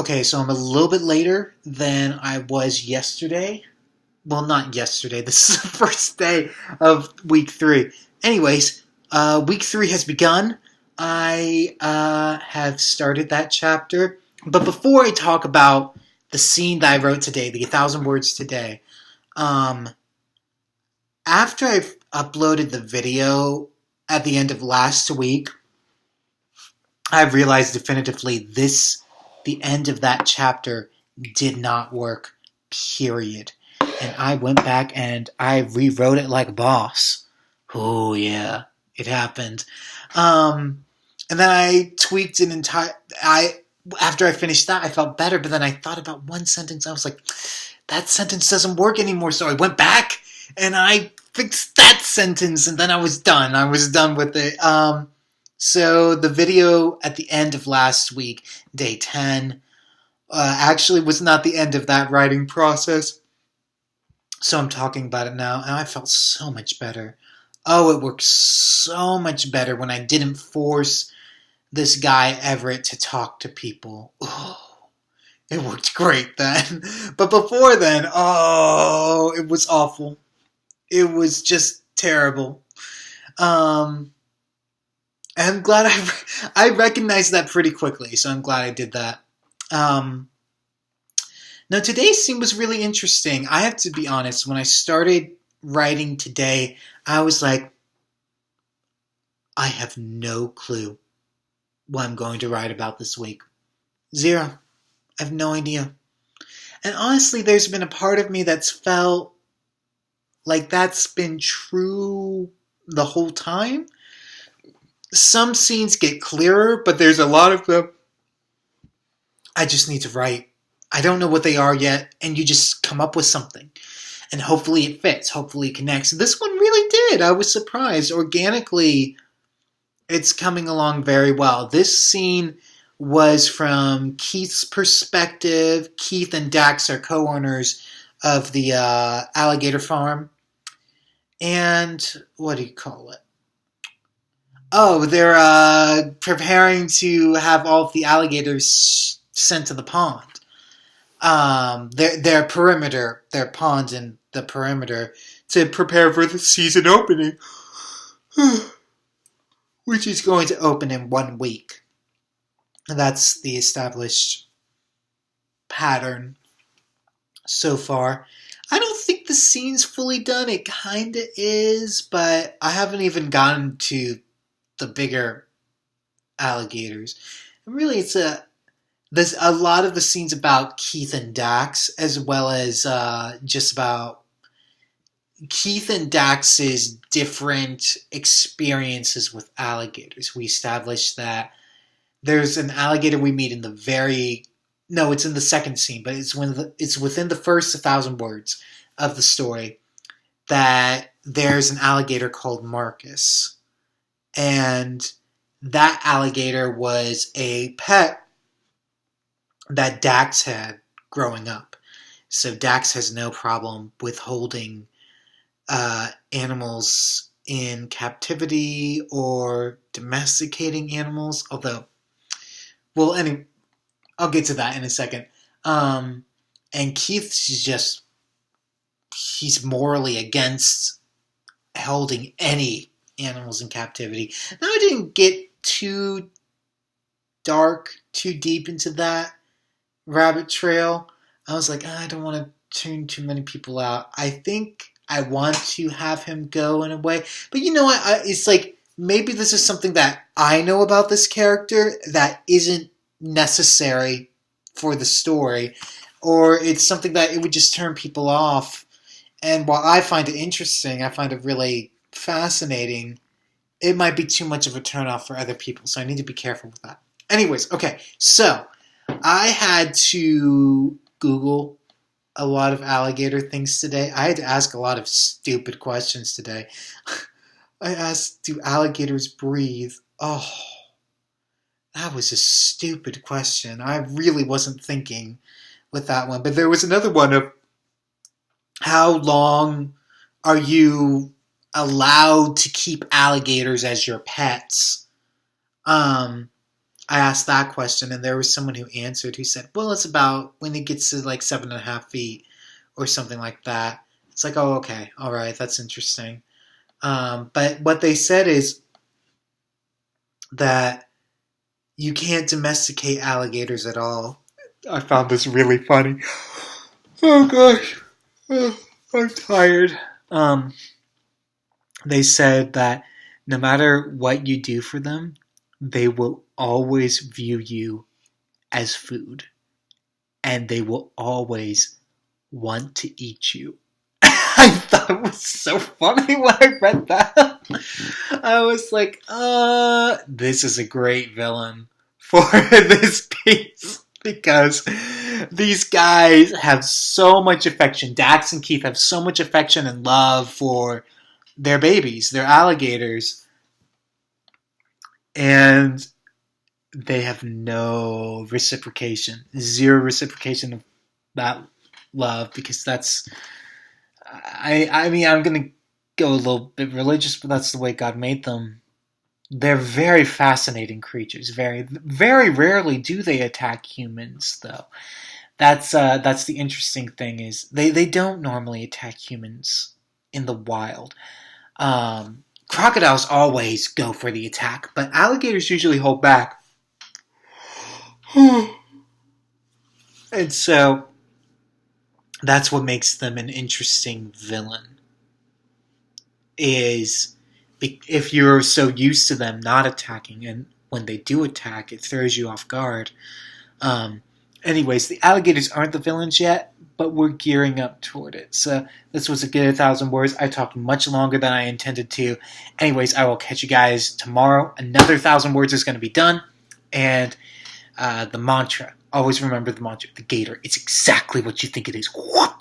Okay, so I'm a little bit later than I was yesterday. Well, not yesterday. This is the first day of week 3. Anyways, week 3 has begun. I have started that chapter. But before I talk about the scene that I wrote today, the 1,000 words today, um, after I've uploaded the video at the end of last week, I realized definitively the end of that chapter did not work, period. And I went back and I rewrote it like a boss. Oh yeah, it happened. And then I tweaked an entire. After I finished that, I felt better. But then I thought about one sentence. I was like, that sentence doesn't work anymore. So I went back and I fixed that sentence, and then I was done. I was done with it. So the video at the end of last week, day 10, actually was not the end of that writing process. So I'm talking about it now, and I felt so much better. Oh, it worked so much better when I didn't force this guy Everett to talk to people. Oh, it worked great then. But before then, oh, it was awful. It was just terrible. I'm glad I recognized that pretty quickly, so I'm glad I did that. Now, today's scene was really interesting. I have to be honest, when I started writing today, I was like, I have no clue what I'm going to write about this week. Zero. I have no idea. And honestly, there's been a part of me that's felt like that's been true the whole time. Some scenes get clearer, but there's a lot of them I just need to write. I don't know what they are yet, and you just come up with something. And hopefully it fits, hopefully it connects. This one really did. I was surprised. Organically, it's coming along very well. This scene was from Keith's perspective. Keith and Dax are co-owners of the alligator farm. And what do you call it? Oh, they're preparing to have all of the alligators sent to the pond. Their perimeter, their pond and the perimeter, to prepare for the season opening, which is going to open in 1 week. And that's the established pattern so far. I don't think the scene's fully done. It kind of is, but I haven't even gotten to the bigger alligators. And really, there's a lot of the scenes about Keith and Dax, as well as just about Keith and Dax's different experiences with alligators. We established that there's an alligator we meet in it's in the second scene, but it's within the first 1,000 words of the story that there's an alligator called Marcus. And that alligator was a pet that Dax had growing up. So Dax has no problem with holding animals in captivity or domesticating animals. Although, I'll get to that in a second. And Keith's he's morally against holding any animals in captivity. Now, I didn't get too dark, too deep into that rabbit trail. I was like, I don't want to tune too many people out. I think I want to have him go in a way. But you know what? It's like, maybe this is something that I know about this character that isn't necessary for the story. Or it's something that it would just turn people off. And while I find it interesting, I find it really fascinating, it might be too much of a turnoff for other people. So I need to be careful with that. Anyways, okay. So I had to Google a lot of alligator things today. I had to ask a lot of stupid questions today. I asked, do alligators breathe? Oh, that was a stupid question. I really wasn't thinking with that one. But there was another one of how long are you allowed to keep alligators as your pets? I I asked that question, and there was someone who answered who said, well, it's about when it gets to like 7.5 feet or something like that. It's like, oh, okay, all right, that's interesting. But what they said is that you can't domesticate alligators at all. I found this really funny. Oh gosh, I'm tired. They said that no matter what you do for them, they will always view you as food, and they will always want to eat you. I thought it was so funny when I read that. I was like, this is a great villain for this piece because these guys have so much affection. Dax and Keith have so much affection and love for their babies, their alligators, and they have no reciprocation, zero reciprocation of that love, because that's, I mean, I'm going to go a little bit religious, but that's the way God made them. They're very fascinating creatures. Very, very rarely do they attack humans, though. That's the interesting thing is they don't normally attack humans in the wild. Crocodiles always go for the attack, but alligators usually hold back. And so that's what makes them an interesting villain. Is if you're so used to them not attacking, and when they do attack, it throws you off guard. Anyways, the alligators aren't the villains yet, but we're gearing up toward it. So this was a good 1,000 words. I talked much longer than I intended to. Anyways, I will catch you guys tomorrow. Another 1,000 words is going to be done. And the mantra. Always remember the mantra. The Gator. It's exactly what you think it is. Whoop!